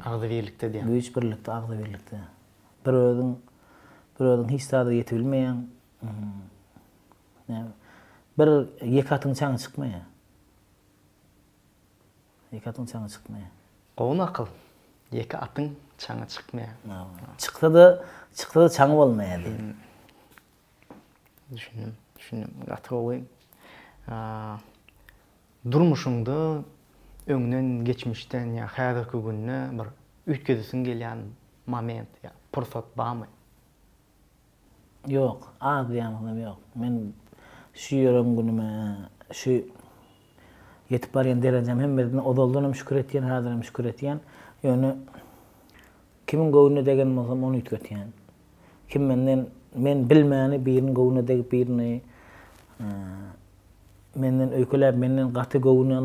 Agdy birlikde diýär. Güýç birlikde, agdy birlikde. Bir özüň hiç zada ýetebilmeýän, bir ýekatyň çaňy çykmaýar. Ýekatyň çaňy çykmaýar. Gowun akyl. Ýeki atyň çaňy çykmaýar. Çyksa da çaňy bolmaýar diýip. Düşündüm. Gaty goýyn. Durmuşuňda öňden, geçmişden ýa häzirki günne bir üýtgedisiň gelýän moment ýa pursat barmy? Ýok, az ýamam ýok. Men şu ýörem günüme, şu yetip barýan derejem hemmeden odoldanam şükür etýän, häzirim şükür etýän. Ýöne kimin gowuna degen bolsam onu üýtgetýän. Kim men bilmäni biriniň gowuna degip birini menden öýkelep, menden gaty gowuna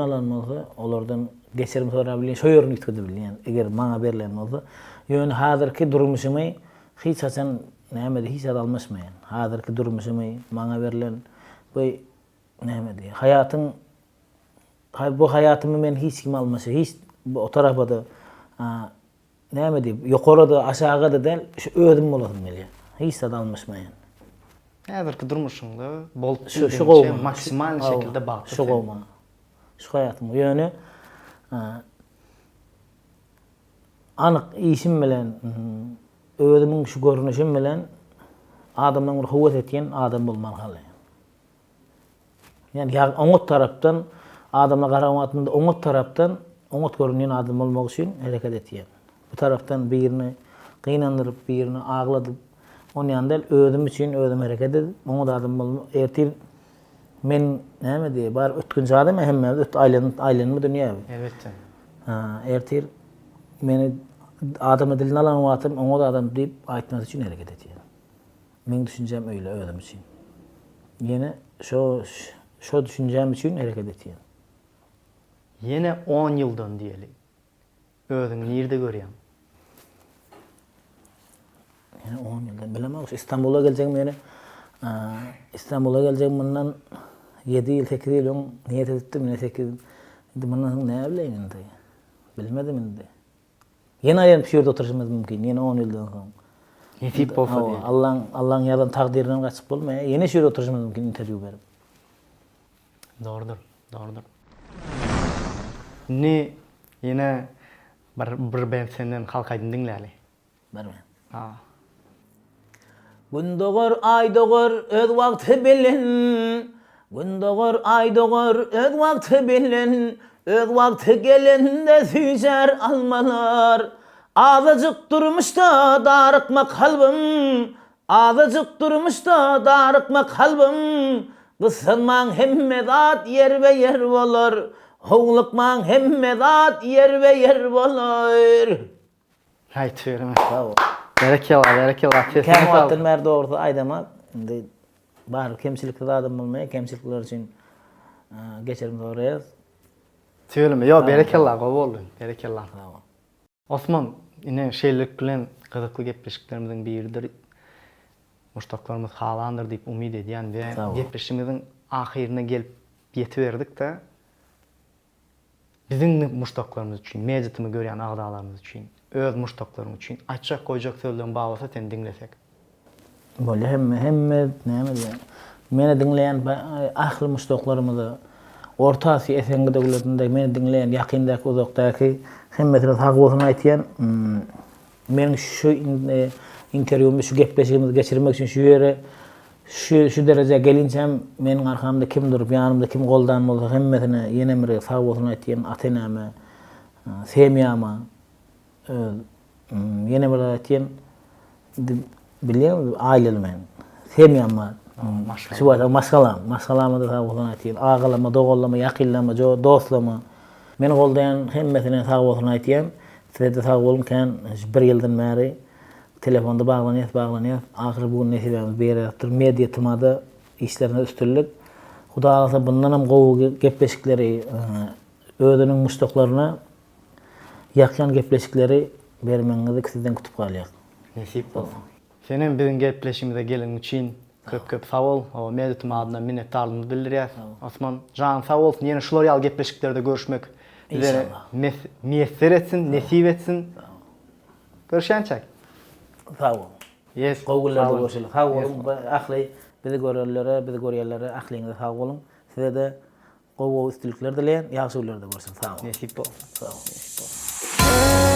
alan bolsa, olardan geçerim sorap bilýän, şo ýörüni üýtgedi bilýän. Eger maňa berilen bolsa, ýöne häzirki durmuşymy hiç haçan näme hiç almaşmaýan. Häzirki durmuşymy maňa berilen bu näme diýär? Hayatyň bu hayatymy men hiç kim almaşy, hiç o tarafa da näme diýip, ýokarada, aşağı da del, şu özüm boladym belä. Hiç de almaşmaýan. Häzirki durmuşyňda bolup Şu gowma maksimal şekilde bagty. Şu gowma. Şu hayatym ýöne anyk işim bilen, özümiň şu görnüşim bilen adamdan bir howat etýän adam bolmaly haly. Yani oňat tarapdan adamla garamatynda oňat tarapdan oňat görünýän adam bolmak üçin hereket etýän. Bu tarapdan birini gynandyryp, birini agladyp, onu ýandal özüm üçin özüm hereket edip, oňa adam bolmak. Ertir men näme diýip, bar ötkünji adam hemme aýlanyp dünýä. Elbetde. Ertir meni adamy dilini alan wagtym oňa da adam diýip aýtmak üçin hereket etýän. Men düşünjem öýle özüm üçin. Ýene şo düşünjem üçin hereket etýän. Yine 10 ýyldan diýeli. Özüň nirde görýän? Yani 10 ýyldan bilemem. İstanbul'a geljek meni. İstanbul'a geljek bundan 7 ýyl, 8 ýyl öň niýet etdim, ne 8. Indi bundan näme bileýin indi? Bilmedim indi. Ýene aýan şu ýerde oturuşymyz mümkin. Ýene 10 ýyldan soň. Yetip bolsa diýeli. Allah'ın ýadan takdirinden gaçyp bolmaýar. Ýene şu ýerde oturuşymyz mümkin interwiw berip. Doğrudur. Ne yine bir ben senden halkaydın dinläli. Berme. Ha. Gün ay doğar, öz wagty bilen. Gün ay doğar, öz wagty bilen. Öz wagty gelende süýjer almalar. Azyjyk durmuşda darykma kalbim. Azyjyk durmuşda darykma kalbim. Gysynmaň hemme zat yer we yer bolar. Howlukmaň hemme zat yer we yer bolar. Hayt verme. Bravo. Berekeler. Kematın mer doğrusu aydama. Indi bar kemçilikli adam bolmaýar, kemçilikler üçin geçerim doğrayaz. Söyleme. Yo berekeler gobolun. Berekeler. Bravo. Osman, ine şeýlik bilen gyzykly gepleşiklerimizden biridir. Muştaklarymyz halandyr diýip umyd edýän we gepleşigimiziň ahyrına gelip ýetiberdik de. Biziň muştaklarymyz üçin, mejitimi görýän agdalarymyz üçin, öz muştaklarym üçin açak goýjak sözlerden baglansa sen dinlesek. Böyle hemme näme diýär? Meni dinleyen ahly muştaklarymyzy Orta Asya Esengi döwletinde meni dinleyen ýakyndaky uzakdaky hemmetine sag bolsun aýtýan men şu interwýumy şu gepleşigimizi geçirmek üçin şu ýere şu derejeye gelinçem meniň arkamda kim durup ýanymda kim goldan bolsa hemmetine ýenemire sag bolsun aýtýan ata-enäme, semýama, ýene bir aýtýan bilýän aýlelymen, semýama, maşgalama da sag bolsun aýtýan, agylama, dogallama, ýakynlama, dostlama, meni goldayan hemmetine sag bolsun aýtýan, size de sag bolun kän bir ýyldan bäri telefonda bağlanýar. Ahir bugün nesibimiz berýärdir. Media tymada işlerine üstünlük. Huda alasa bundan hem gowy gepleşikleri, özüniň muştoklaryna ýakyan gepleşikleri bermeňizi sizden kutup galýar. Nesip bolsun. Senin bizim gepleşimize gelen için köp sağ ol. O media tymadyna minnetdarlygymyzy bildirýär. Osman, can sağ olsun. Ýene şular ýaly gepleşiklerde görüşmek bizlere müýesser etsin, nesip etsin. Görüşençek. Sağ ol. Yes. Gowgullarda görüşelim. Sağ olun. Ahly bizi görenlere, bizi görýänlere ahlyňyza sağ olun. Size de gowy üstünlikler dileýän, ýagşy günlerde görüşelim. Sağ olun. Nesip bolsun. Sağ olun.